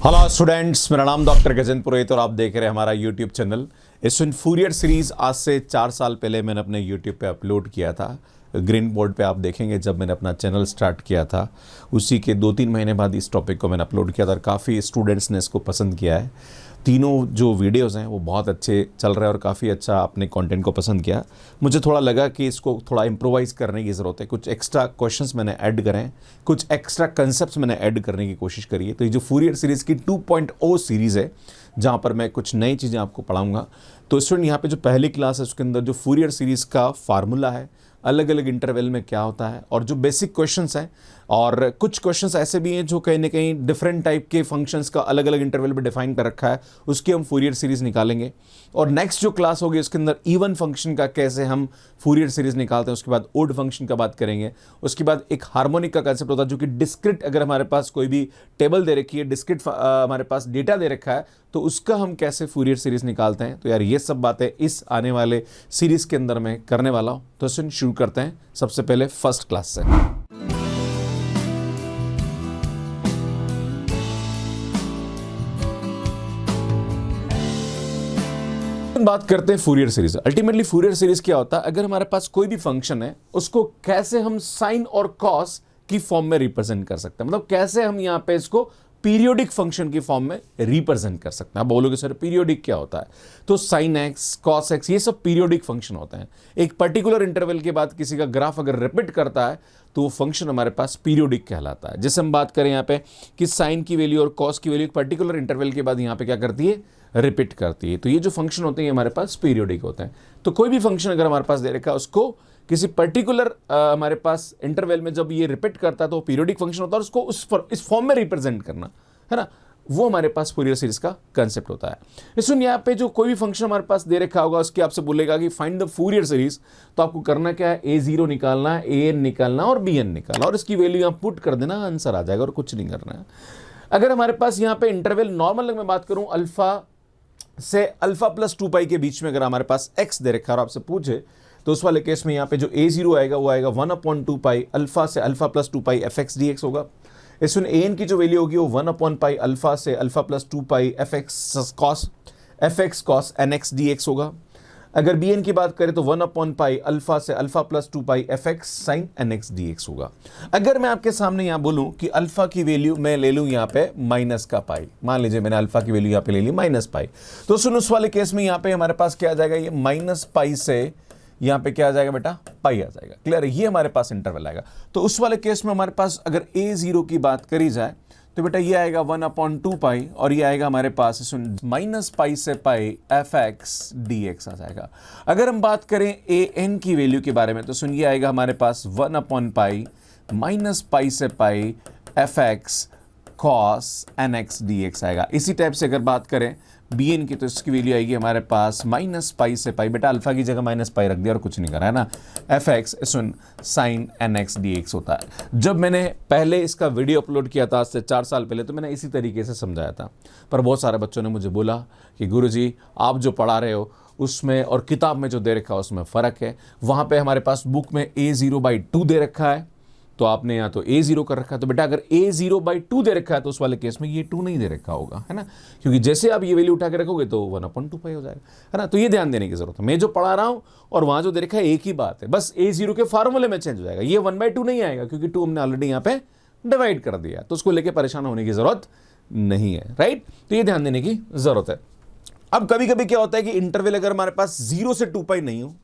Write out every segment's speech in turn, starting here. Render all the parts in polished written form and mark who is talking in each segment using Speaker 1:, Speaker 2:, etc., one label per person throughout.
Speaker 1: Hello students, मेरा नाम doctor Gajendra पुरोहित और आप देख रहे हैं हमारा यूट्यूब चैनल। इस फूरियर सीरीज़ आज से 4 साल पहले मैंने अपने यूट्यूब पे अपलोड किया था। ग्रीन बोर्ड पे आप देखेंगे जब मैंने अपना चैनल स्टार्ट किया था, उसी के 2-3 महीने बाद इस टॉपिक को मैंने अपलोड किया था और काफ़ी स्टूडेंट्स ने इसको पसंद किया है। तीनों जो वीडियोस हैं वो बहुत अच्छे चल रहे हैं और काफ़ी अच्छा आपने कंटेंट को पसंद किया। मुझे थोड़ा लगा कि इसको थोड़ा इम्प्रोवाइज़ करने की ज़रूरत है। कुछ एक्स्ट्रा क्वेश्चंस मैंने ऐड करें, कुछ एक्स्ट्रा कंसेप्ट्स मैंने ऐड करने की कोशिश करी है। तो ये जो फूरियर सीरीज़ की 2.0 सीरीज़ है, जहाँ पर मैं कुछ नई चीज़ें आपको पढ़ाऊँगा। तो स्टूडेंट, यहाँ पे जो पहली क्लास है उसके अंदर जो फूरियर सीरीज़ का फार्मूला है, अलग अलग इंटरवल में क्या होता है, और जो बेसिक क्वेश्चंस हैं, और कुछ क्वेश्चंस ऐसे भी हैं जो कहीं ना कहीं डिफरेंट टाइप के फंक्शंस का अलग अलग इंटरवल में डिफाइन कर रखा है, उसकी हम फूरियर सीरीज़ निकालेंगे। और नेक्स्ट जो क्लास होगी उसके अंदर इवन फंक्शन का कैसे हम फूरियर सीरीज़ निकालते हैं, उसके बाद ओड फंक्शन का बात करेंगे। उसके बाद एक हार्मोनिक का कंसेप्ट होता है जो कि डिस्क्रिट, अगर हमारे पास कोई भी टेबल दे रखी है, डिस्क्रिट हमारे पास डेटा दे रखा है, तो उसका हम कैसे फूरियर सीरीज़ निकालते हैं। तो यार ये सब बातें इस आने वाले सीरीज़ के अंदर मैं करने वाला हूँ। तो शुरू करते हैं सबसे पहले फर्स्ट क्लास से। बात करते हैं Fourier series. Ultimately Fourier series क्या होता है? अगर हमारे पास कोई भी फंक्शन है, उसको कैसे हम साइन और कॉस की फॉर्म में रिप्रेजेंट कर सकते हैं, मतलब कैसे हम यहां पे इसको पीरियोडिक फंक्शन की फॉर्म में रिप्रेजेंट कर सकते हैं। आप बोलोगे सर पीरियोडिक क्या होता है? तो साइन एक्स, कॉस एक्स, ये सब पीरियोडिक फंक्शन होते हैं। एक पर्टिकुलर इंटरवल के बाद किसी का ग्राफ अगर रिपीट करता है तो वो फंक्शन हमारे पास पीरियोडिक कहलाता है। जैसे हम बात करें यहाँ पे कि साइन की वैल्यू और कॉस की वैल्यू एक पर्टिकुलर इंटरवल के बाद यहाँ पे क्या करती है? रिपीट करती है। तो ये जो फंक्शन होते हैं हमारे पास पीरियोडिक होते हैं। तो कोई भी फंक्शन अगर हमारे पास दे रखा है, उसको किसी पर्टिकुलर हमारे पास इंटरवल में जब ये रिपीट करता है तो पीरियोडिक फंक्शन होता है, और उसको इस फॉर्म में रिप्रेजेंट करना है ना, वो हमारे पास फूरियर सीरीज का कंसेप्ट होता है। सुन, यहाँ पे जो कोई भी फंक्शन हमारे पास दे रखा होगा, उसकी आपसे बोलेगा कि फाइंड द फूरियर सीरीज, तो आपको करना क्या है? a0 निकालना है, an निकालना और bn निकालना, और इसकी वैल्यू यहाँ पुट कर देना, आंसर आ जाएगा और कुछ नहीं करना है। अगर हमारे पास यहाँ पे इंटरवल नॉर्मल मैं बात करूं अल्फा से अल्फा प्लस 2 पाई के बीच में अगर हमारे पास x दे रखा और आपसे पूछे, तो उस वाले केस में यहाँ पे जो a0 आएगा वो आएगा 1/2 पाई अल्फा से अल्फा प्लस 2 पाई fx dx होगा। इसमें an की जो वैल्यू होगी वो 1 पाई अल्फा से अल्फा प्लस 2 पाई fx cos nx dx होगा। अगर bn की बात करें तो 1 पाई अल्फा से अल्फा प्लस 2 पाई fx sin nx dx होगा। अगर मैं आपके सामने यहाँ बोलूँ कि अल्फा की वैल्यू मैं ले लूँ यहाँ पे माइनस का पाई, मान लीजिए मैंने अल्फा की वैल्यू यहाँ पे ले ली माइनस पाई, तो सुन उस वाले केस में यहाँ पे हमारे पास क्या आ जाएगा? ये माइनस पाई से यहाँ पे क्या आ जाएगा बेटा? पाई आ जाएगा। क्लियर है? ये हमारे पास इंटरवल आएगा। तो उस वाले केस में हमारे पास अगर a0 की बात करी जाए तो बेटा ये आएगा 1/2 पाई, और ये आएगा हमारे पास माइनस पाई से पाई fx dx आ जाएगा। अगर हम बात करें an की वैल्यू के बारे में, तो सुन ये आएगा हमारे पास 1 पाई माइनस पाई से पाई fx cos nx dx आएगा। इसी टाइप से अगर बात करें bn की, तो इसकी वैल्यू आएगी हमारे पास माइनस पाई से पाई, बेटा अल्फा की जगह माइनस पाई रख दिया और कुछ नहीं करा है ना, fx sin nx dx होता है। जब मैंने पहले इसका वीडियो अपलोड किया था आज से 4 साल पहले, तो मैंने इसी तरीके से समझाया था, पर बहुत सारे बच्चों ने मुझे बोला कि गुरुजी आप जो पढ़ा रहे हो उसमें और किताब में जो दे रखा है उसमें फ़र्क है। वहाँ पे हमारे पास बुक में a0/2 दे रखा है, तो आपने यहाँ तो a0 कर रखा है। तो बेटा अगर a0/2 दे रखा है तो उस वाले केस में ये 2 नहीं दे रखा होगा, है ना, क्योंकि जैसे आप ये वैल्यू उठा के रखोगे तो 1/2 पाई हो जाएगा, है ना। तो ये ध्यान देने की जरूरत है, मैं जो पढ़ा रहा हूँ और वहाँ जो दे रखा है एक ही बात है, बस a0 के फार्मूले में चेंज हो जाएगा। ये 1/2 नहीं आएगा क्योंकि 2 हमने ऑलरेडी यहाँ पे डिवाइड कर दिया, तो उसको लेकर परेशान होने की जरूरत नहीं है, राइट। तो ये ध्यान देने की जरूरत है। अब कभी कभी क्या होता है कि इंटरवल अगर हमारे पास 0 से 2 पाई नहीं हो,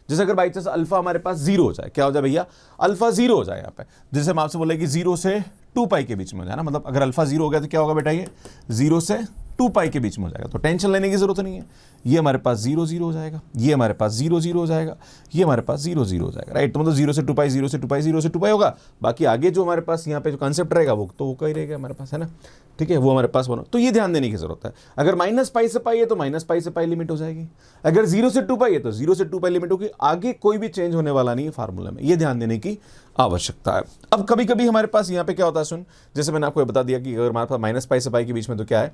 Speaker 1: जैसे अगर बाई चांस अल्फा हमारे पास 0 हो जाए, क्या हो जाए भैया? अल्फा 0 हो जाए यहाँ पे, जैसे हम आपसे बोले कि 0 से 2 पाई के बीच में हो जाए ना, मतलब अगर अल्फा 0 हो गया तो क्या होगा बेटा? ये 0 से 2 पाई के बीच में हो जाएगा, तो टेंशन लेने की जरूरत नहीं है। ये हमारे पास 0 हो जाएगा, ये हमारे पास 0 हो जाएगा, ये हमारे पास 0 हो जाएगा, राइट। तो मतलब 0 से 2 पाई, 0 से 2 पाई, 0 से 2 पाई होगा। बाकी आगे जो हमारे पास यहाँ पे जो कॉन्सेप्ट रहेगा वो तो वो का ही रहेगा हमारे पास, है ना, ठीक है, वो हमारे पास बनो। तो ये ध्यान देने की जरूरत है। अगर माइनस पाई से पाई है तो माइनस पाई से पाई लिमिट हो जाएगी, अगर 0 से 2 पाई है तो 0 से 2 पाई लिमिट होगी, आगे कोई भी चेंज होने वाला नहीं है फार्मूला में। ये ध्यान देने की आवश्यकता है। अब कभी कभी हमारे पास यहाँ पे क्या होता है, सुन, जैसे मैंने आपको बता दिया कि अगर हमारे पास माइनस पाई से पाई के बीच में तो क्या है।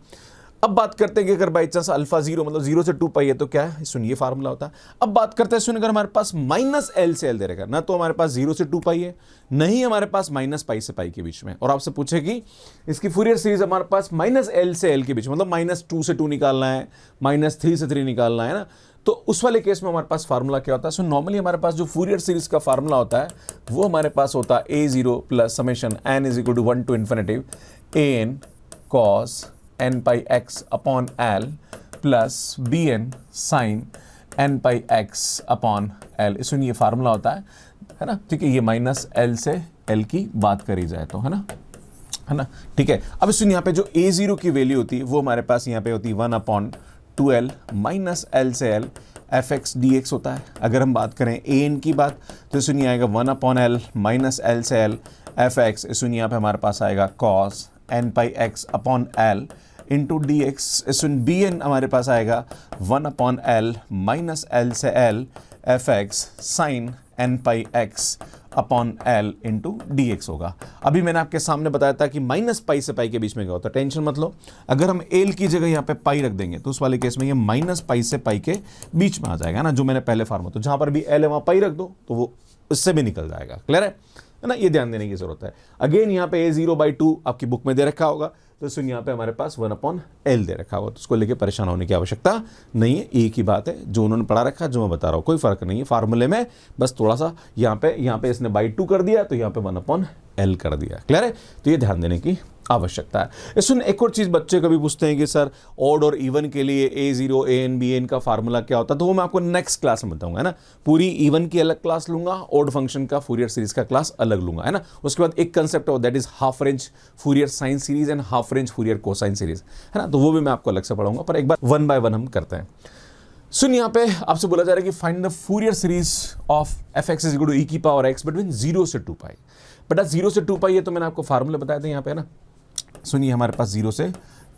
Speaker 1: अब बात करते हैं कि अगर बाई चांस अल्फा जीरो मतलब 0 से 2 पाई है तो क्या है, सुन ये फार्मूला होता है। अब बात करते हैं सुन, अगर हमारे पास माइनस एल से एल दे रहेगा ना, तो हमारे पास 0 से 2 पाई है, नहीं हमारे पास माइनस पाई से पाई के बीच में, और आपसे पूछे कि इसकी फूरियर सीरीज हमारे पास माइनस एल से एल के बीच मतलब -2 से 2 निकालना है, -3 से 3 निकालना है ना, तो उस वाले केस में हमारे पास फार्मूला क्या होता है। सो नॉर्मली हमारे पास जो फूरियर सीरीज का फार्मूला होता है वो हमारे पास होता है a0 plus summation n is equal to 1 to infinitive an cos n pi x upon l plus bn sin n pi x upon l। इसमें ये फार्मूला होता है ना, ठीक है। ये माइनस l से l की बात करी जाए तो, है ना, ठीक है। अब इसमें यहाँ पे जो a0 की वैल्यू होती है वो हमारे पास यहाँ पे होती है 1/2l माइनस l से l fx dx होता है। अगर हम बात करें an की बात तो इसमें आएगा 1/l माइनस l से l fx, इसमें यहाँ पे हमारे पास आएगा cos n pi x upon l into D x. इसमें bn हमारे पास आएगा 1/l माइनस l से l fx sin n pi x upon l into D x होगा। अभी मैंने आपके सामने बताया था कि माइनस पाई से पाई के बीच में क्या होता है, टेंशन मत लो। अगर हम l की जगह यहाँ पे पाई रख देंगे तो उस वाले केस में ये माइनस पाई से पाई के बीच में आ जाएगा ना, जो मैंने पहले फार्मूला, तो जहां पर भी l है वहां पाई रख दो तो वो उससे भी निकल जाएगा। क्लियर है ना, ये ध्यान देने की जरूरत है। अगेन यहाँ पे a0/2 आपकी बुक में दे रखा होगा, तो सुन यहाँ पे हमारे पास 1/l दे रखा होगा, तो उसको लेके परेशान होने की आवश्यकता नहीं है। एक ही बात है, जो उन्होंने पढ़ा रखा है, जो मैं बता रहा हूँ, कोई फर्क नहीं है फार्मूले में, बस थोड़ा सा यहाँ पे इसने बाई 2 कर दिया तो यहाँ पे 1/l कर दिया। क्लियर है, तो ये ध्यान देने की आवश्यकता है। इसमें एक और चीज बच्चे कभी पूछते हैं कि सर ऑड और इवन के लिए a0 an bn का फार्मूला क्या होता है, तो वो मैं आपको नेक्स्ट क्लास में बताऊंगा, है ना। पूरी इवन की अलग क्लास लूंगा, ऑड फंक्शन का फूरियर सीरीज का क्लास अलग लूंगा, है ना। उसके बाद एक कंसेप्ट है that is half range Fourier sine series and half range Fourier cosine series, है ना, तो वो भी मैं आपको अलग से पढ़ाऊंगा। पर एक बार 1 बाय 1 हम करते हैं। सुन, यहाँ पे आपसे बोला जा रहा है कि find the Fourier series of fx is equal to e की पावर x बिटवीन 0 से 2 पाई। बेटा 0 से 2 पाई है तो मैंने आपको फार्मूले बताया था यहाँ पे, है ना। सुनिए हमारे पास 0 से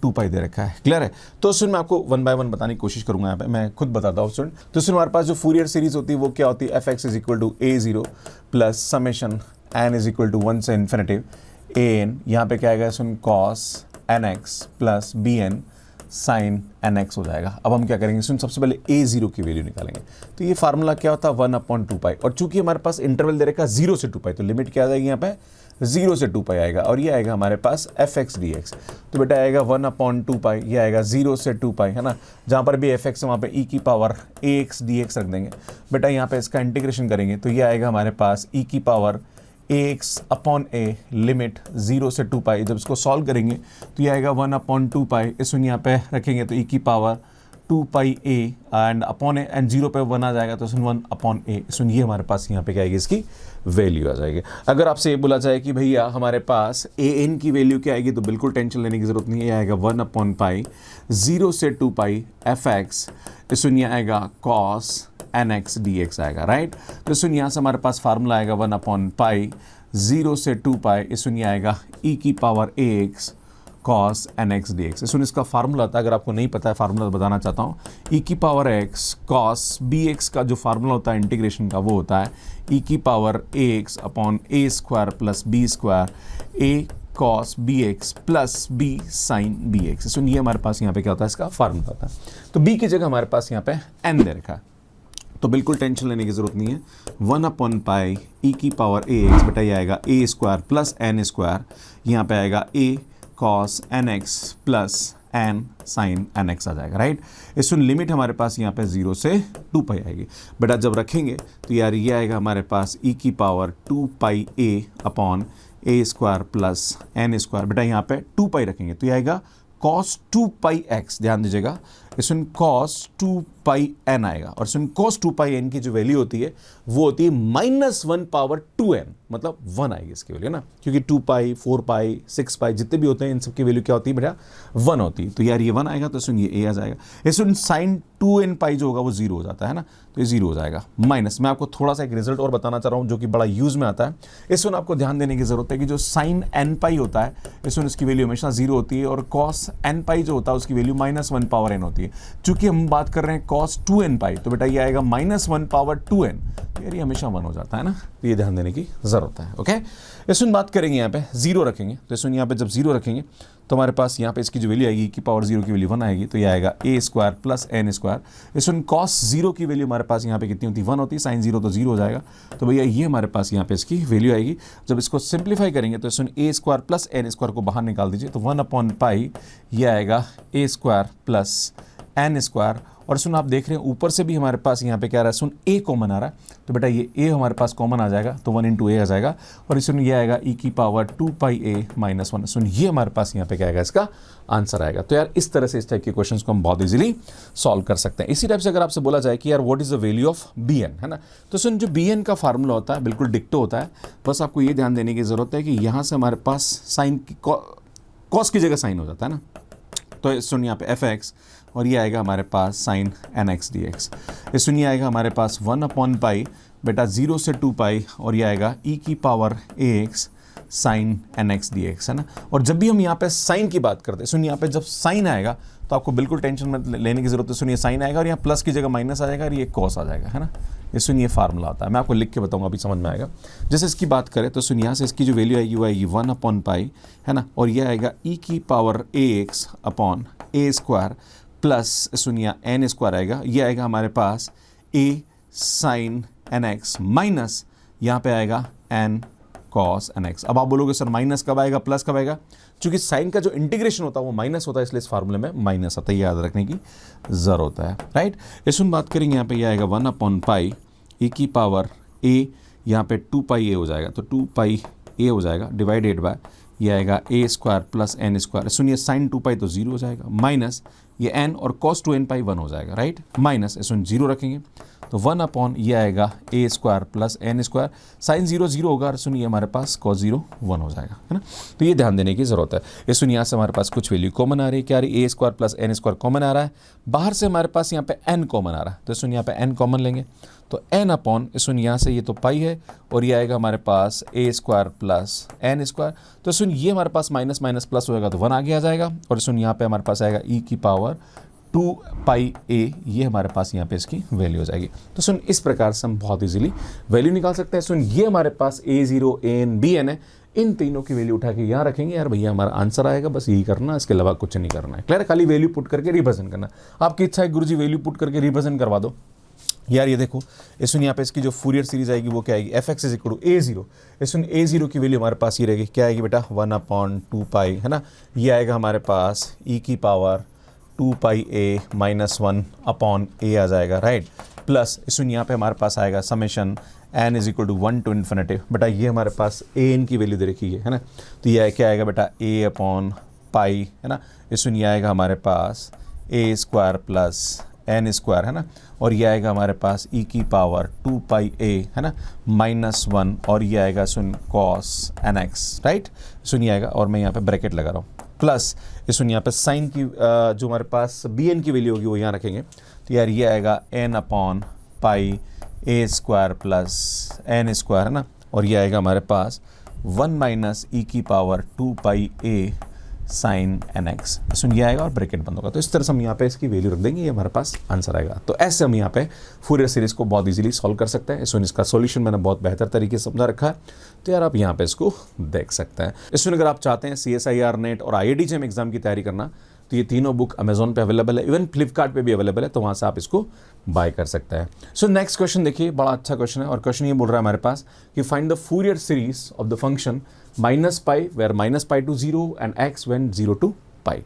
Speaker 1: 2 पाई दे रखा है। क्लियर है, तो सुन मैं आपको 1 बाय 1 बताने की कोशिश करूंगा। यहाँ पे मैं खुद बताता हूँ सुन। तो सुन हमारे पास जो फूरियर सीरीज होती है वो क्या होती है, fx is equal to a0 plus summation n is equal to 1 से इन्फिनिटिव an, यहाँ पे क्या आएगा सुन cos nx plus bn sine nx हो जाएगा। अब हम क्या करेंगे सुन, सबसे पहले a0 की वैल्यू निकालेंगे। तो ये फार्मूला क्या होता है 1/2 पाई, और चूंकि हमारे पास इंटरवल दे रखा है 0 से 2 पाई, तो लिमिट क्या आ जाएगी यहाँ पे 0 से 2 पाई आएगा, और ये आएगा हमारे पास fx dx। तो बेटा आएगा 1/2 पाई, ये आएगा 0 से 2 पाई, है ना। जहाँ पर भी fx है वहाँ पे e की पावर ax dx रख देंगे। बेटा यहाँ पे इसका इंटीग्रेशन करेंगे तो ये आएगा हमारे पास e की power ax upon a limit 0 से 2 पाई। जब इसको सॉल्व करेंगे तो ये आएगा 1/2 पाई, इसमें यहाँ पे रखेंगे तो e की power 2 pi a and upon A, and 0 पे 1 आ जाएगा तो इसमें 1/a। इसमें ये हमारे पास यहाँ पे क्या आएगी, इसकी वैल्यू आ जाएगी। अगर आपसे ये बोला जाए कि भैया हमारे पास an की वैल्यू क्या आएगी, तो बिल्कुल टेंशन लेने की जरूरत नहीं है, ये आएगा 1/पाई 0 से 2 पाई fx, इसमें ये आएगा cos nx dx आएगा, राइट। तो इसमें यहाँ से हमारे पास फार्मूला आएगा 1/पाई 0 से 2 पाई, इसमें आएगा e की power ax cos nx dx। इसमें इसका फार्मूला था, अगर आपको नहीं पता है फार्मूला तो बताना चाहता हूँ, e की पावर x cos bx का जो फार्मूला होता है इंटीग्रेशन का वो होता है e की power ax upon a square plus b square a cos bx plus b sin bx। इसमें ये हमारे पास यहाँ पे क्या होता है, इसका फार्मूला होता है। तो b की जगह हमारे पास यहाँ पे n दे रखा है, तो बिल्कुल टेंशन लेने की जरूरत नहीं है। 1/पाई e की पावर ax, बेटा ये आएगा a square plus n square, यहाँ पे आएगा a cos nx plus n sin nx आ जाएगा, राइट। इसमें लिमिट हमारे पास यहाँ पे 0 से 2 पाई आएगी। बेटा जब रखेंगे तो यार ये आएगा हमारे पास e की power 2 pi a upon a square plus n square. बेटा यहाँ पे 2 पाई रखेंगे तो ये आएगा cos 2 पाई x, ध्यान दीजिएगा, इसमें cos 2 पाई n आएगा, और इसमें cos 2 पाई n की जो वैल्यू होती है वो होती है -1/2n, मतलब 1 आएगी इसकी वैल्यू ना, क्योंकि 2 पाई 4 पाई 6 पाई जितने भी होते हैं इन सब की वैल्यू क्या होती है बेटा 1 होती है। तो यार ये 1 आएगा तो इसमें ये a आ जाएगा, इसमें sin 2n पाई जो होगा वो 0 हो जाता है ना, तो ये 0 हो जाएगा माइनस। मैं आपको थोड़ा सा एक रिजल्ट और बताना चाह रहा हूँ जो कि बड़ा यूज में आता है। इसमें आपको ध्यान देने की जरूरत है कि जो sin n पाई होता है इसमें इसकी वैल्यू हमेशा 0 होती है, और cos n पाई जो होता है उसकी वैल्यू -1/n होती जाएगी। चूंकि हम बात कर रहे हैं cos 2n पाई, तो बेटा ये आएगा -1 पावर 2n, तो यार ये हमेशा 1 हो जाता है ना, तो ये ध्यान देने की ज़रूरत है। ओके, इसमें बात करेंगे यहाँ पे 0 रखेंगे, तो इसमें यहाँ पे जब 0 रखेंगे तो हमारे पास यहाँ पे इसकी जो वैल्यू आएगी, की पावर 0 की वैल्यू 1 आएगी, तो ये आएगा a square plus n square. इसमें cos 0 की वैल्यू हमारे पास यहाँ पे कितनी होती है, 1 होती है, sin 0 तो 0 हो जाएगा, तो भैया ये हमारे पास यहाँ पे इसकी वैल्यू आएगी। जब इसको सिंप्लीफाई करेंगे तो इसमें a square plus n square को बाहर निकाल दीजिए, तो 1/पाई ये आएगा a square plus n square. और सुन आप देख रहे हैं ऊपर से भी हमारे पास यहाँ पे क्या आ रहा है, सुन a कॉमन आ रहा है, तो बेटा ये a हमारे पास कॉमन आ जाएगा, तो 1 इंटू a आ जाएगा, और इसमें ये आएगा e की पावर 2πa माइनस 1। सुन ये हमारे पास यहाँ पे क्या आएगा, इसका आंसर आएगा। तो यार इस तरह से इस टाइप के क्वेश्चंस को हम बहुत इजीली सॉल्व कर सकते हैं। इसी टाइप से अगर आपसे बोला जाए कि यार what is the value of bn, है ना, तो सुन जो bn का फार्मूला होता है बिल्कुल डिक्टो होता है, बस आपको ये ध्यान देने की जरूरत है कि यहाँ से हमारे पास साइन कॉस की जगह साइन हो जाता है ना, तो सुन यहाँ पे fx और ये आएगा हमारे पास साइन nx dx। ये सुनिए आएगा हमारे पास 1/पाई बेटा 0 से 2 पाई, और ये आएगा e की power ax sine nx dx, है ना। और जब भी हम यहाँ पे साइन की बात करते हैं, सुनिए यहाँ पे जब साइन आएगा तो आपको बिल्कुल टेंशन मत लेने की जरूरत है। सुनिए साइन आएगा और यहाँ प्लस की जगह माइनस आ जाएगा और ये कॉस आ जाएगा, है ना। ये सुनिए फार्मूला आता है, मैं आपको लिख के बताऊंगा, अभी समझ में आएगा। जैसे इसकी बात करें तो सुनिए यहाँ से इसकी जो वैल्यू आएगी वो आएगी 1/पाई, है ना, और ये आएगा e की power ax upon a square plus सुनिए n स्क्वायर आएगा, ये आएगा हमारे पास a साइन nx माइनस यहाँ पे आएगा n cos nx। अब आप बोलोगे सर माइनस कब आएगा प्लस कब आएगा, क्योंकि साइन का जो इंटीग्रेशन होता है वो माइनस होता है, इसलिए इस फार्मूले में माइनस आता है, याद रखने की जरूरत है, राइट। इसमें बात करेंगे यहाँ पे ये आएगा 1/पाई e की पावर a, यहाँ पे 2πa हो जाएगा, तो 2πa हो जाएगा डिवाइडेड बाय ये आएगा a square plus n square. सुनिए साइन 2π तो 0 हो जाएगा, माइनस ये n और cos 2n पाई 1 हो जाएगा, राइट, माइनस इसमें 0 रखेंगे तो 1/ ये आएगा a square plus n square. Sine 0 0 होगा और सुनिए हमारे पास cos 0 1 हो जाएगा, है ना। तो ये ध्यान देने की जरूरत है। ये सुनिए यहाँ से हमारे पास कुछ वैल्यू कॉमन आ रही है, क्या आ रही है, a square plus n square common आ रहा है, बाहर से हमारे पास यहाँ पे n कॉमन आ रहा है, तो सुनिए यहाँ पे n कॉमन लेंगे तो n/, सुन यहाँ से ये तो पाई है और ये आएगा हमारे पास a square plus n square, तो सुन ये हमारे पास माइनस माइनस प्लस होगा तो 1 आगे आ जाएगा, और सुन यहाँ पे हमारे पास आएगा e की पावर 2πa, ये हमारे पास यहाँ पे इसकी वैल्यू हो जाएगी। तो सुन इस प्रकार से हम बहुत इजीली वैल्यू निकाल सकते हैं। सुन ये हमारे पास a0 an bn है, इन तीनों की वैल्यू उठा के यहाँ रखेंगे, यार भैया हमारा आंसर आएगा, बस यही करना, इसके अलावा कुछ नहीं करना है, क्लियर। खाली वैल्यू पुट करके रिप्रेजेंट करना, आपकी इच्छा है गुरुजी वैल्यू पुट करके रिप्रेजेंट करवा दो, यार ये देखो इसमें यहाँ पे इसकी जो फूरियर सीरीज आएगी वो क्या आएगी, fx is equal to a0। इसमें a0 की वैल्यू हमारे पास ये रहेगी, क्या आएगी बेटा 1/2π, है ना, ये आएगा हमारे पास e की पावर 2πa माइनस 1/a आ जाएगा, राइट, प्लस इसमें यहाँ पे हमारे पास आएगा summation n is equal to 1 to infinity. बेटा ये हमारे पास an की वैल्यू दे रखी है ना, तो ये क्या आएगा बेटा a/पाई, है ना, इसमें ये आएगा हमारे पास a square plus n square, है ना, और ये आएगा हमारे पास e की पावर 2πa, है ना, -1, और ये आएगा सुन cos nx, राइट, सुन ये आएगा, और मैं यहाँ पे ब्रैकेट लगा रहा हूँ, प्लस सुन यहाँ पे साइन की जो हमारे पास bn की वैल्यू होगी वो यहाँ रखेंगे, तो यार ये आएगा n/पाई a square plus n square, है ना, और ये आएगा हमारे पास 1 माइनस e की पावर 2πa साइन nx, सुन ये आएगा और ब्रैकेट बंद होगा। तो इस तरह से हम यहाँ पे इसकी वैल्यू रख देंगे, ये हमारे पास आंसर आएगा। तो ऐसे हम यहाँ पे फूरियर सीरीज को बहुत इजीली सॉल्व कर सकते हैं। सुन इसका सॉल्यूशन मैंने बहुत बेहतर तरीके से समझा रखा है, तो यार आप यहाँ पे इसको देख सकते हैं। इसमें अगर आप चाहते हैं CSIR नेट और IIT एग्जाम की तैयारी करना, तो ये तीनों बुक अमेजोन पे अवेलेबल है, इवन फ्लिपकार्ट पे भी अवेलेबल है, तो वहाँ से आप इसको बाय कर सकते हैं। सो नेक्स्ट क्वेश्चन देखिए, बड़ा अच्छा क्वेश्चन है, और क्वेश्चन ये बोल रहा है हमारे पास कि find the Fourier series of the function -π where -π to 0 and x when 0 to pi.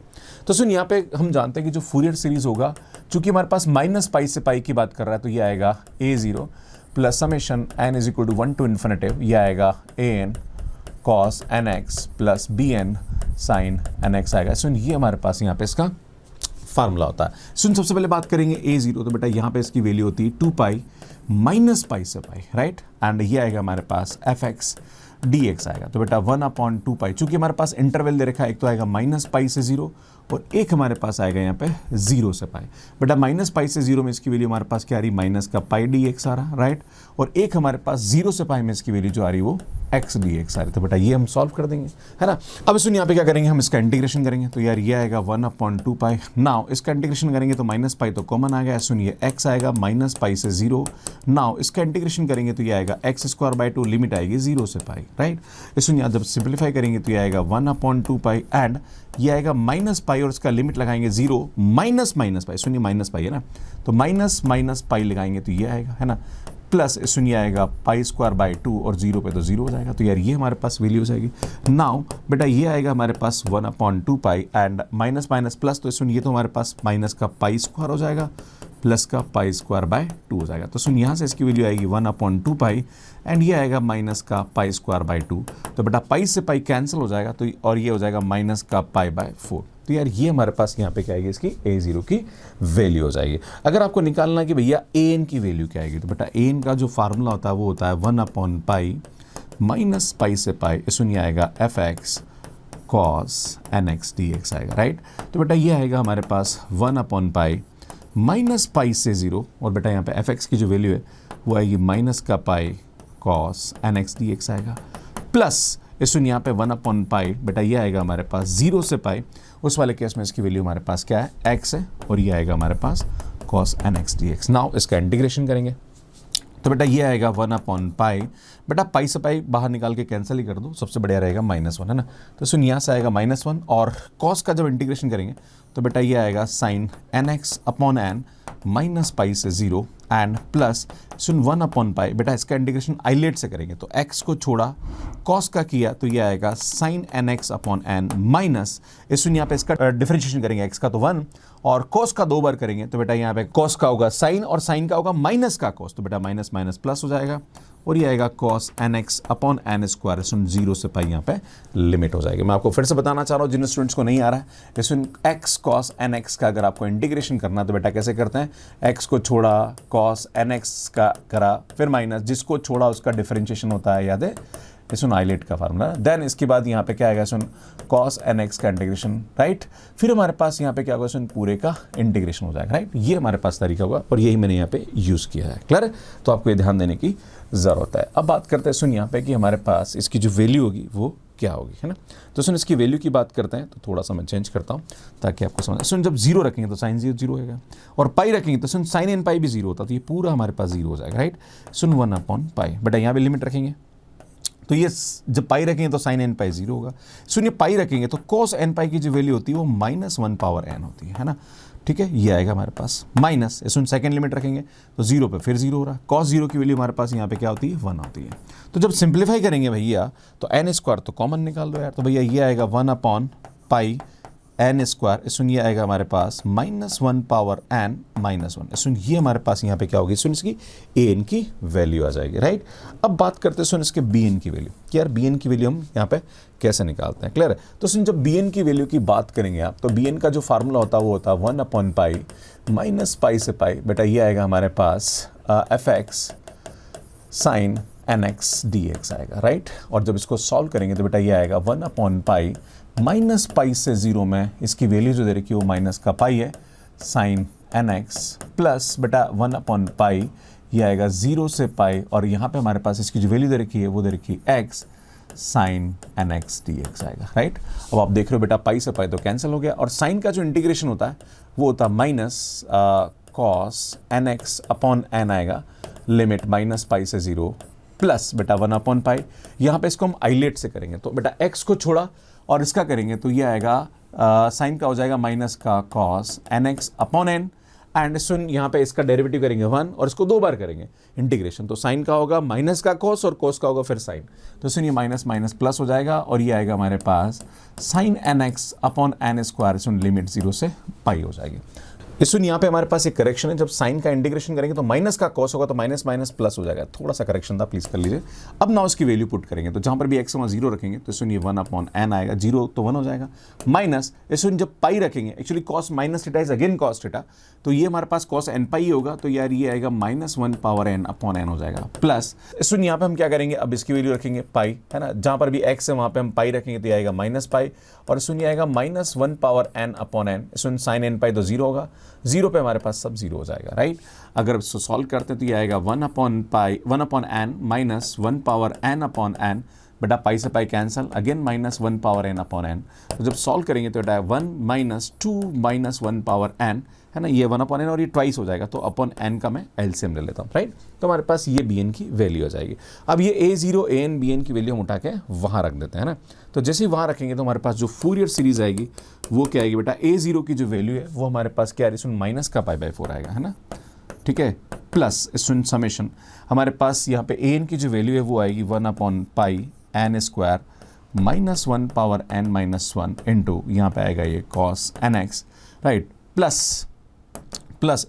Speaker 1: तो सुन यहाँ पे हम जानते हैं कि जो फूरियर सीरीज होगा, चूंकि हमारे पास -π से पाई की बात कर रहा है, तो ये आएगा a0 plus summation n is equal to 1 to infinity, ये आएगा an cos nx plus bn sine nx आएगा। सुन ये हमारे पास यहाँ पे इसका फार्मूला होता है। सुन सबसे पहले बात करेंगे a0, तो बेटा यहाँ पे इसकी वैल्यू होती है 2π -π से पाई, राइट, एंड ये आएगा हमारे पास fx dx आएगा, तो बेटा 1/2π, चूंकि हमारे पास इंटरवल दे रखा है, एक तो आएगा -π से 0 और एक हमारे पास आएगा यहाँ पे 0 से पाई। बेटा माइनस पाई से 0 में इसकी वैल्यू हमारे पास क्या आ रही, माइनस का पाई डी एक्स आ रहा, राइट। और एक हमारे पास 0 से पाई में इसकी वैल्यू जो आ रही वो एक्स डी एक्स आ रही। तो बेटा ये हम सॉल्व कर देंगे, है ना। अब सुन यहाँ पे क्या करेंगे, हम इसका इंटीग्रेशन करेंगे। तो यार ये आएगा 1/2 पाई। नाउ इसका इंटीग्रेशन करेंगे तो माइनस पाई तो कॉमन आ गया, सुनिए एक्स आएगा माइनस पाई से 0। नाउ इसका इंटीग्रेशन करेंगे तो ये आएगा x²/2, लिमिट आएगी 0 से पाई, राइट। सुनिए जब सिंप्लीफाई करेंगे तो ये आएगा 1/2 पाई एंड ये आएगा माइनस पाई और इसका लिमिट लगाएंगे 0 माइनस पाई, सुनिए माइनस पाई है ना, तो माइनस पाई लगाएंगे तो ये आएगा, है ना, प्लस सुनिए आएगा π² और 0 पे तो 0 हो जाएगा। तो यार ये हमारे पास वैल्यू हो जाएगी। नाउ बेटा ये आएगा हमारे पास 1/2 पाई एंड माइनस प्लस, तो सुनिए तो हमारे पास माइनस का π² हो जाएगा प्लस का π² हो जाएगा। तो सुन यहाँ से इसकी वैल्यू आएगी 1/2 पाई एंड ये आएगा माइनस का π²। तो बेटा पाई से पाई कैंसिल हो जाएगा, तो और ये हो जाएगा माइनस का π/4। तो यार ये हमारे पास यहाँ पे क्या आएगी, इसकी a0 की वैल्यू हो जाएगी। अगर आपको निकालना कि भैया an की वैल्यू क्या आएगी, तो बेटा an का जो फार्मूला होता है वो होता है 1/पाई माइनस पाई से पाई, सुनिए आएगा fx cos nx dx आएगा, राइट। तो बेटा ये आएगा हमारे पास 1/पाई माइनस पाई से 0 और बेटा यहाँ पे fx की जो वैल्यू है वो आएगी माइनस का पाई cos nx dx आएगा, प्लस सुन यहाँ पे 1/पाई, बेटा ये आएगा हमारे पास 0 से पाई, उस वाले केस में इसकी वैल्यू हमारे पास क्या है, x है, और ये आएगा हमारे पास cos nx dx। नाउ इसका इंटीग्रेशन करेंगे तो बेटा ये आएगा 1/पाई, बेटा पाई से पाई बाहर निकाल के कैंसिल ही कर दो, सबसे बढ़िया रहेगा -1, है ना। तो सुन यहाँ से आएगा -1 और cos का जब इंटीग्रेशन करेंगे तो बेटा ये आएगा sin nx/n माइनस पाई से 0 एंड प्लस सुन 1/पाई, बेटा इसका इंटीग्रेशन आइलेट से करेंगे तो x को छोड़ा cos का किया तो ये आएगा sin nx/n माइनस सुन यहाँ पे इसका डिफरेंशिएशन करेंगे, x का तो 1 और cos का 2 बार करेंगे तो बेटा यहाँ पे cos का होगा sin और sin का होगा माइनस का cos, तो बेटा माइनस प्लस हो जाएगा और ये आएगा cos nx/n², सुन 0 से पाई यहाँ पे लिमिट हो जाएगी। मैं आपको फिर से बताना चाह रहा हूँ जिन स्टूडेंट्स को नहीं आ रहा है, सुन x cos nx का अगर आपको इंटीग्रेशन करना तो बेटा कैसे करते हैं, x को छोड़ा cos nx का करा फिर माइनस, जिसको छोड़ा उसका डिफरेंशिएशन होता है, याद है, सुन आइलेट का फार्मूला। देन इसके बाद यहाँ पे क्या आएगा, सुन cos nx का इंटीग्रेशन, राइट। फिर हमारे पास यहाँ पे क्या होगा, सुन पूरे का इंटीग्रेशन हो जाएगा, राइट। ये हमारे पास तरीका होगा और यही मैंने यहाँ पे यूज़ किया है, क्लियर है। तो आपको ये ध्यान देने की ज़रूरत है। अब बात करते हैं सुन यहाँ पे कि हमारे पास इसकी जो वैल्यू होगी वो क्या होगी, है ना। तो सुन इसकी वैल्यू की बात करते हैं तो थोड़ा सा मैं चेंज करता हूँ ताकि आपको समझ। सुन जब 0 रखेंगे तो साइन 0 होगा और पाई रखेंगे तो सुन साइन n पाई भी 0 होता, तो ये पूरा हमारे पास 0 हो जाएगा, राइट। सुन 1/पाई, बेटा यहाँ पे लिमिट रखेंगे तो ये जब पाई रखेंगे तो साइन n पाई 0 होगा। सुनिए पाई रखेंगे तो cos n पाई की जो वैल्यू होती है वो -1/n होती है ना, ठीक है। ये आएगा हमारे पास माइनस, सुन सेकंड लिमिट रखेंगे तो 0 पे फिर 0 हो रहा है, cos 0 की वैल्यू हमारे पास यहाँ पे क्या होती है, 1 होती है। तो जब सिंप्लीफाई करेंगे भैया तो n² तो कॉमन निकाल दो यार, तो भैया ये आएगा 1/पाई n², सुन ये आएगा हमारे पास -1/n -1, सुन ये हमारे पास यहाँ पे क्या होगी, सुन इसकी an की वैल्यू आ जाएगी, राइट। अब बात करते हैं सुन इसके bn की वैल्यू, कि यार bn की वैल्यू हम यहाँ पे कैसे निकालते हैं, क्लियर है। तो सुन जब bn की वैल्यू की बात करेंगे आप तो bn का जो फार्मूला होता है वो होता है 1/पाई माइनस पाई से पाई, बेटा ये आएगा हमारे पास fx sin nx dx आएगा, राइट। और जब इसको सॉल्व करेंगे तो बेटा ये आएगा 1/पाई माइनस पाई से 0 में इसकी वैल्यू जो दे रखी है वो माइनस का पाई है sin nx प्लस बेटा 1/पाई ये आएगा 0 से पाई और यहाँ पे हमारे पास इसकी जो वैल्यू दे रखी है वो दे रखी है x sin nx dx आएगा, राइट। अब आप देख रहे हो बेटा पाई से पाई तो कैंसिल हो गया और साइन का जो इंटीग्रेशन होता है वो होता है माइनस cos nx/n आएगा, लिमिट माइनस पाई से 0 प्लस बेटा 1/पाई, यहाँ पे इसको हम आइलेट से करेंगे तो बेटा x को छोड़ा और इसका करेंगे तो ये आएगा साइन का हो जाएगा माइनस का cos nx/n एंड सुन यहाँ पे इसका डेरिवेटिव करेंगे 1 और इसको 2 बार करेंगे इंटीग्रेशन, तो साइन का होगा माइनस का cos और cos का होगा फिर साइन, तो सुन ये माइनस प्लस हो जाएगा और ये आएगा हमारे पास sin nx/n², सुन लिमिट 0 से पाई हो जाएगी। सुन यहाँ पे हमारे पास एक करेक्शन है, जब साइन का इंटीग्रेशन करेंगे तो माइनस का कॉस होगा तो माइनस माइनस प्लस हो जाएगा, थोड़ा सा करेक्शन था, प्लीज कर लीजिए। अब ना उसकी वैल्यू पुट करेंगे तो जहां पर भी एक्स वहाँ 0 रखेंगे तो सुन ये 1/n आएगा, 0 तो 1 हो जाएगा, माइनस सुन जब पाई रखेंगे, actually cos minus theta is again cos theta, तो ये हमारे पास कॉस n पाई होगा, तो यार ये आएगा -1/n/n हो जाएगा, प्लस सुन यहाँ पे हम क्या करेंगे, अब इसकी वैल्यू रखेंगे पाई, है ना, जहां पर भी x है वहां पे हम पाई रखेंगे तो ये आएगा माइनस पाई, और सुन ये आएगा -1/n/n, सुन साइन n पाई तो 0 होगा, 0 पे हमारे पास सब 0 हो जाएगा, राइट। अगर इसको सॉल्व करते हैं तो ये आएगा 1/n माइनस 1/n/n, बेटा पाई से पाई कैंसल, अगेन -1/n/n, तो जब सॉल्व करेंगे तो बेटा 1 - 2 - 1/n, है ना, ये 1/n और ये ट्वाइस हो जाएगा, तो अपॉन n का मैं एलसीएम ले लेता हूँ, राइट। तो हमारे पास ये bn की वैल्यू हो जाएगी। अब ये a0 an bn की वैल्यू हम उठा के वहाँ रख देते हैं ना, तो जैसे ही वहाँ रखेंगे तो हमारे पास जो फूरियर सीरीज आएगी वो क्या आएगी बेटा, a0 की जो वैल्यू है वो हमारे पास क्या आ रही है, माइनस का π/4 आएगा, है ना, ठीक है, प्लस सुन समेशन हमारे पास यहाँ पे an की जो वैल्यू है वो आएगी 1/πn² -1/n-1 इंटू यहाँ पे आएगा ये cos nx, right, plus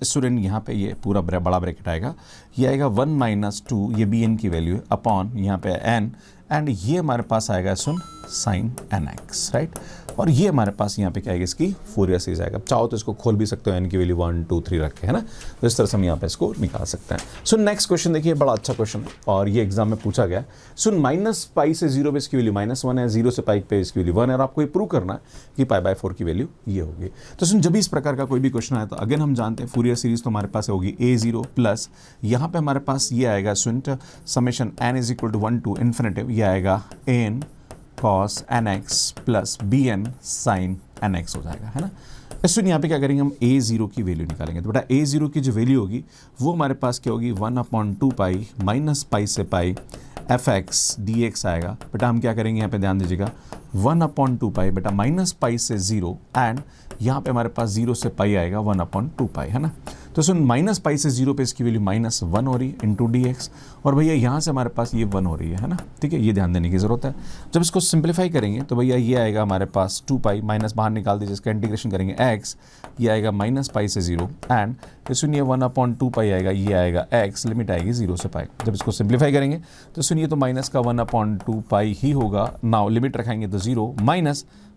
Speaker 1: student यहाँ पे ये पूरा बड़ा ब्रैकेट आएगा, ये आएगा 1 - 2, ये bn की वैल्यू है, अपॉन यहाँ पे n, एंड ये हमारे पास आएगा सुन साइन nx, राइट, और ये हमारे पास यहाँ पे क्या आएगा, इसकी फूरियर सीरीज आएगा। चाहो तो इसको खोल भी सकते हो, n की वैल्यू 1 2 3 रखे, है ना, तो इस तरह से हम यहाँ पे इसको निकाल सकते हैं। सो नेक्स्ट क्वेश्चन देखिए, बड़ा अच्छा क्वेश्चन है और ये एग्जाम में पूछा गया। सुन -π से 0 पे इसकी वैल्यू -1 है, 0 से π पे इसकी वैल्यू 1 है, और आपको ये प्रूव करना है कि π/4 की वैल्यू ये होगी। तो सुन जब भी इस प्रकार का कोई भी क्वेश्चन आया तो अगेन हम जानते हैं फूरियर सीरीज तो हमारे पास होगी a0 प्लस यहाँ पे हमारे पास ये आएगा सुन समेशन n = 1 to ∞, ये आएगा an cos nx plus bn sin nx हो जाएगा, है ना। इसमें यहाँ पे क्या करेंगे, हम a0 की वैल्यू निकालेंगे, तो बेटा a0 की जो वैल्यू होगी वो हमारे पास क्या होगी, 1/2π माइनस पाई से पाई fx dx आएगा। बेटा हम क्या करेंगे, यहाँ पे ध्यान दीजिएगा, 1/2π बेटा माइनस पाई से 0, एंड यहाँ पे हमारे पास 0 से पाई आएगा 1/2π, है ना। तो सुन -π से 0 पे इसकी वैल्यू -1 हो रही है इंटू dx, और भैया यहाँ से हमारे पास ये 1 हो रही है ना, ठीक है, ये ध्यान देने की जरूरत है। जब इसको सिंप्लीफाई करेंगे तो भैया ये आएगा हमारे पास 2π, माइनस बाहर निकाल दीजिए, इसका इंटीग्रेशन करेंगे x, ये आएगा -π से 0, एंड तो सुनिए 1/2π आएगा, ये आएगा x, लिमिट आएगी 0 से π। जब इसको सिंप्लीफाई करेंगे तो सुनिए तो माइनस का 1/2π ही होगा, नाउ लिमिट रखेंगे तो 0,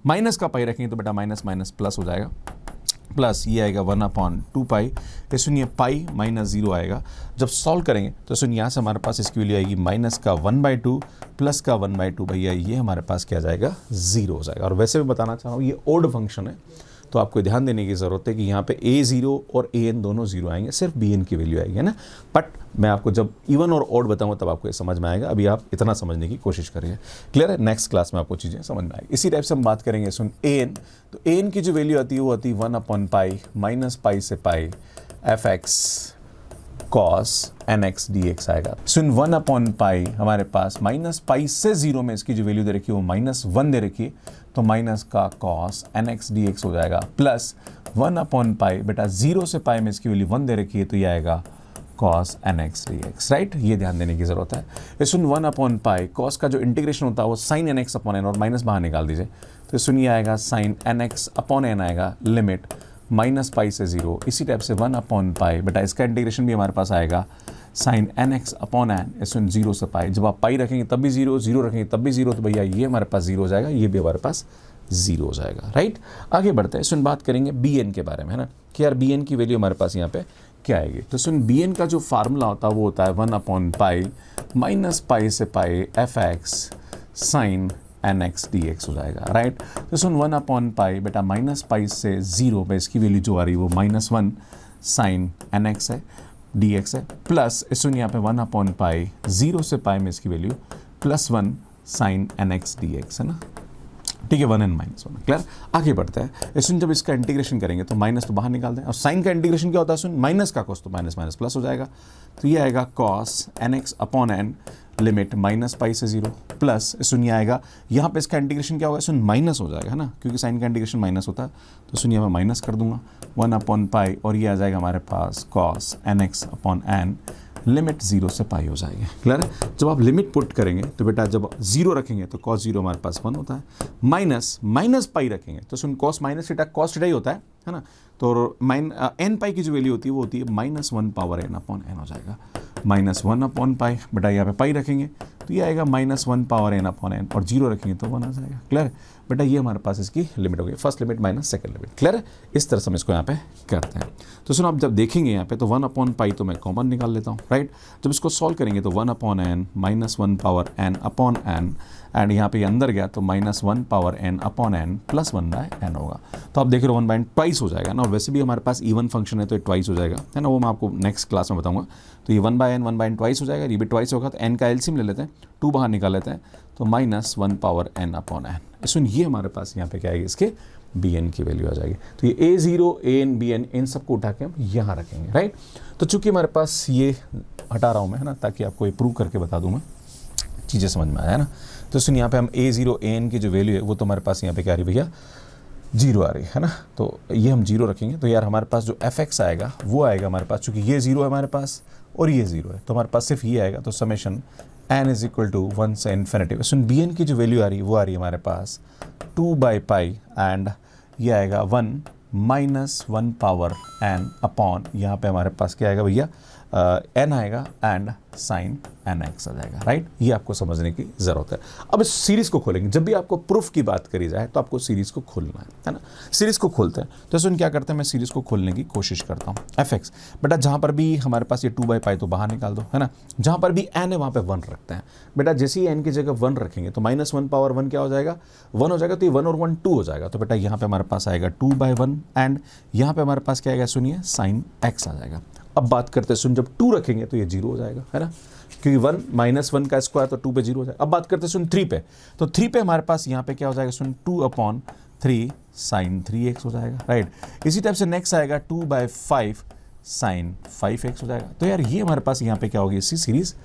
Speaker 1: माइनस का पाई रखेंगे तो बेटा माइनस माइनस प्लस हो जाएगा, प्लस ये आएगा 1/2π, ये सुनिए पाई -0 आएगा। जब सॉल्व करेंगे तो सुनिए यहाँ से हमारे पास इसकी वैल्यू आएगी माइनस का 1/2 प्लस का 1/2, भैया ये हमारे पास क्या जाएगा, 0 हो जाएगा। और वैसे भी बताना चाह रहा हूँ ये ओड फंक्शन है, तो आपको ध्यान देने की ज़रूरत है कि यहाँ पे a0 और an दोनों 0 आएंगे, सिर्फ bn की वैल्यू आएगी, है ना। बट मैं आपको जब इवन और ऑड बताऊंगा तब आपको ये समझ में आएगा, अभी आप इतना समझने की कोशिश करिए, क्लियर है। नेक्स्ट क्लास में आपको चीज़ें समझ में आएगी। इसी टाइप से हम बात करेंगे सुन an, तो an की जो वैल्यू आती है वो आती है 1/π माइनस पाई से पाई fx cos nx dx आएगा। सुन 1/π हमारे पास -π से 0 में इसकी जो वैल्यू दे रखी है वो -1 दे रखी है, तो माइनस का cos nx dx हो जाएगा, प्लस 1/π बेटा 0 से पाई में इसकी वैल्यू 1 दे रखी है, तो ये आएगा cos nx dx, राइट, ये ध्यान देने की जरूरत है। ये सुन 1/π cos का जो इंटीग्रेशन होता है वो sin nx अपॉन n, और माइनस बाहर निकाल दीजिए, तो सुन ये आएगा sin nx अपॉन n आएगा, लिमिट -π से 0, इसी टाइप से 1/π बेटा इसका इंटीग्रेशन भी हमारे पास आएगा sin nx अपॉन n, सुन 0 से पाई, जब आप पाई रखेंगे तब भी 0, 0 रखेंगे तब भी 0, तो भैया ये हमारे पास 0 हो जाएगा, ये भी हमारे पास 0 हो जाएगा, राइट। आगे बढ़ते हैं, सुन बात करेंगे bn के बारे में, है ना, कि यार bn की वैल्यू हमारे पास यहाँ पे क्या आएगी। तो सुन bn का जो फार्मूला होता है वो होता है 1/π माइनस पाई से पाई fx sin nx dx हो जाएगा, राइट। तो सुन 1/π बेटा -π से 0 पे इसकी वैल्यू जो आ रही है वो -1 sin nx है dx है, प्लस सुन यहाँ पे 1/π 0 से पाई में इसकी वैल्यू +1 sin nx dx है ना, ठीक है, 1n - 1, क्लियर। आगे बढ़ते हैं, सुन जब इसका इंटीग्रेशन करेंगे तो माइनस तो बाहर निकाल दें, और साइन का इंटीग्रेशन क्या होता है, सुन माइनस का cos तो माइनस माइनस प्लस हो जाएगा, तो ये आएगा cos nx upon n, limit -π से 0, प्लस सुनिए आएगा यहाँ पे इसका इंटीग्रेशन क्या होगा, सुन माइनस हो जाएगा, है ना, क्योंकि साइन का इंटीग्रेशन माइनस होता है, तो सुनिए मैं माइनस कर दूंगा 1/π, और ये आ जाएगा हमारे पास cos nx upon n, limit 0 से पाई हो जाएगी, क्लियर है। जब आप लिमिट पुट करेंगे तो बेटा जब 0 रखेंगे तो cos 0 हमारे पास 1 होता है, माइनस पाई रखेंगे तो सुन cos - थीटा cos थीटा ही होता है ना, तो एन पाई की जो वैल्यू होती है वो होती है -1 पावर n अपॉन n हो जाएगा, -1 अपॉन पाई, बेटा यहाँ पे पाई रखेंगे तो ये आएगा -1 पावर n अपॉन n, और 0 रखेंगे तो 1 आ जाएगा। क्लियर है बेटा, ये हमारे पास इसकी लिमिट हो गई, first limit minus second limit. Clear है, इस तरह से हम इसको यहाँ पे करते हैं। तो सुनो, आप जब देखेंगे यहाँ पे तो 1 अपॉन पाई तो मैं कॉमन निकाल लेता हूँ, राइट। जब इसको सॉल्व करेंगे तो 1 upon n -1 power n upon n, and यहाँ पे अंदर गया तो -1 power n upon n plus 1/n होगा। तो आप देख रहे हो 1/n ट्वाइस हो जाएगा ना, और वैसे भी हमारे पास इवन फंक्शन है तो ये ट्वाइस हो जाएगा, है ना, वो मैं आपको नेक्स्ट क्लास में बताऊंगा। तो ये 1/n ट्वाइस हो जाएगा, ये भी ट्वाइस होगा, तो n का एलसीएम ले लेते हैं, 2 बाहर निकाल लेते हैं, तो -1 पावर n अपॉन n। सुन, ये हमारे पास यहाँ पे क्या आएगी, इसके bn की वैल्यू आ जाएगी। तो ये a0 an bn इन सबको उठा के हम यहाँ रखेंगे, राइट। तो चूंकि हमारे पास ये हटा रहा हूँ मैं, है ना, ताकि आपको ये प्रूव करके बता दूँ मैं, चीज़ें समझ में आया है ना। तो सुन, यहाँ पे हम a0 an की जो वैल्यू है वो तो हमारे पास यहाँ पे क्या आ रही भैया, 0 आ रही है ना। तो ये हम 0 रखेंगे, तो यार हमारे पास जो fx आएगा वो आएगा हमारे पास, चूंकि ये 0 है हमारे पास और ये 0 है, तो हमारे पास सिर्फ ये आएगा। तो summation n is equal to 1 से इन्फिनिटी। सुन, bn की जो वैल्यू आ रही है वो आ रही है हमारे पास 2/पाई, एंड ये आएगा 1 -1 पावर n अपॉन, यहाँ पे हमारे पास क्या आएगा भैया, n आएगा एंड साइन nx आ जाएगा, राइट। ये आपको समझने की ज़रूरत है। अब इस सीरीज़ को खोलेंगे, जब भी आपको प्रूफ की बात करी जाए तो आपको सीरीज़ को खोलना है ना। सीरीज़ को खोलते हैं तो सुन, क्या करते हैं, मैं सीरीज़ को खोलने की कोशिश करता हूँ। fx बेटा, जहाँ पर भी हमारे पास ये 2/पाई तो बाहर निकाल दो, है ना। जहाँ पर भी n है वहाँ पे 1 रखते हैं बेटा। जैसे ही n की जगह 1 रखेंगे तो -1 पावर 1 क्या हो जाएगा, 1 हो जाएगा। तो ये 1 और 1 2 हो जाएगा। तो बेटा यहाँ पे हमारे पास आएगा 2/1, एंड यहाँ पे हमारे पास क्या आएगा, सुनिए, साइन x आ जाएगा। अब बात करते हैं, सुन, जब 2 रखेंगे तो ये 0 हो जाएगा, है ना, क्योंकि 1 -1 का स्क्वायर तो 2 पे 0 हो जाएगा। अब बात करते हैं सुन 3 पे, तो 3 पे हमारे पास यहाँ पे क्या हो जाएगा, सुन, 2/3 साइन 3x हो जाएगा, राइट। इसी टाइप से नेक्स्ट आएगा 2/5 साइन 5x हो जाएगा। तो यार ये हमारे पास यहाँ पे क्या होगी, इसी सीरीज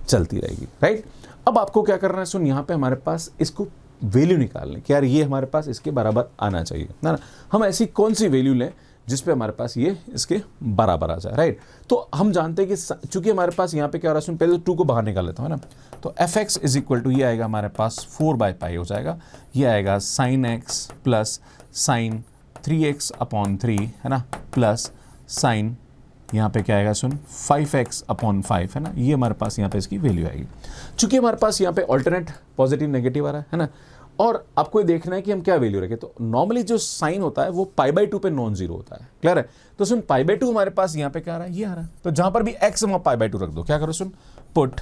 Speaker 1: चलती रहेगी, राइट। अब आपको क्या करना है, सुन, यहाँ पे हमारे पास इसको वैल्यू निकालने कि यार ये हमारे पास इसके बराबर आना चाहिए ना। हम ऐसी कौन सी वैल्यू लें जिस पे हमारे पास ये इसके बराबर आ जाए, राइट। तो हम जानते हैं कि चूंकि हमारे पास यहाँ पे क्या हो रहा है, सुन, पहले तो 2 को बाहर निकाल लेता हूँ, है ना। तो fx इज इक्वल टू ये आएगा हमारे पास 4/पाई हो जाएगा, ये आएगा sine x plus sine 3x upon 3, है ना, प्लस साइन यहाँ पे क्या आएगा, सुन, 5x अपॉन 5, है ना। ये हमारे पास यहाँ पे इसकी वैल्यू आएगी। चूंकि हमारे पास यहाँ पे ऑल्टरनेट पॉजिटिव नेगेटिव आ रहा है ना, और आपको ये देखना है कि हम क्या वैल्यू रखें। तो नॉर्मली जो साइन होता है वो π/2 पे नॉन जीरो होता है, क्लियर है। तो सुन, π/2 हमारे पास यहाँ पे क्या आ रहा है, ये आ रहा है। तो जहां पर भी x है वहां π/2 रख दो। क्या करो, सुन, put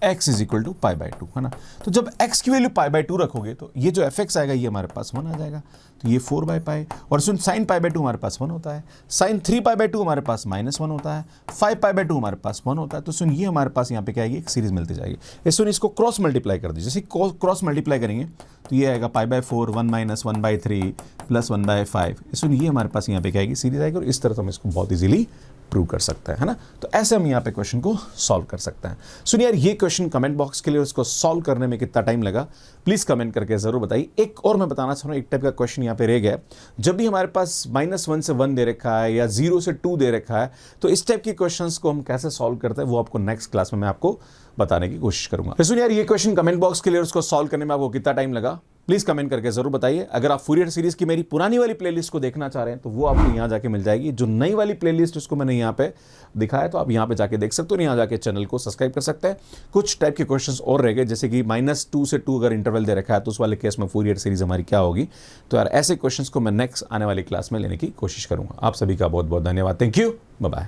Speaker 1: x is equal to π/2, है ना। तो जब x की वैल्यू π/2 रखोगे तो ये जो fx आएगा ये हमारे पास 1 आ जाएगा। तो ये 4/पाई, और सुन, साइन π/2 हमारे पास 1 होता है, साइन 3π/2 हमारे पास -1 होता है, 5π/2 हमारे पास 1 होता है। तो सुन, ये हमारे पास यहाँ पे क्या आएगी, एक सीरीज मिलती जाएगी। ये सुन, इसको क्रॉस मल्टीप्लाई कर दीजिए। जैसे क्रॉस मल्टीप्लाई करेंगे तो ये आएगा π/4 1 - 1/3 प्लस 1/5। सुन, ये हमारे पास यहाँ पे क्या आएगी, सीरीज आएगी, और इस तरह तो हम इसको बहुत ईजिली प्रूव कर सकते हैं, है ना। तो ऐसे हम यहाँ पे क्वेश्चन को सॉल्व कर सकते हैं। सुनिए यार, ये क्वेश्चन कमेंट बॉक्स के लिए, उसको सॉल्व करने में कितना टाइम लगा प्लीज कमेंट करके जरूर बताइए। एक और मैं बताना चाह रहा हूँ, एक टाइप का क्वेश्चन यहाँ पे रह गया है। जब भी हमारे पास -1 से 1 दे रखा है या 0 से 2 दे रखा है, तो इस टाइप के क्वेश्चंस को हम कैसे सॉल्व करते हैं वो आपको नेक्स्ट क्लास में मैं आपको बताने की कोशिश करूंगा। तो सुनिए यार, ये क्वेश्चन कमेंट बॉक्स के लिए, उसको सॉल्व करने में आपको कितना टाइम लगा प्लीज कमेंट करके जरूर बताइए। अगर आप फूरियर सीरीज की मेरी पुरानी वाली प्लेलिस्ट को देखना चाह रहे हैं तो वो आपको यहाँ जाके मिल जाएगी। जो नई वाली प्लेलिस्ट उसको मैंने यहाँ पे दिखाया, तो आप यहाँ पे जाके देख सकते हो, यहाँ जाके चैनल को सब्सक्राइब कर सकते हैं। कुछ टाइप के क्वेश्चंस और रह गए, जैसे कि -2 से 2 अगर इंटरवल दे रखा है तो उस वाले केस में फूरियर सीरीज हमारी क्या होगी। तो यार ऐसे क्वेश्चंस को मैं नेक्स्ट आने वाली क्लास में लेने की कोशिश करूंगा। आप सभी का बहुत बहुत धन्यवाद। Thank you, bye bye.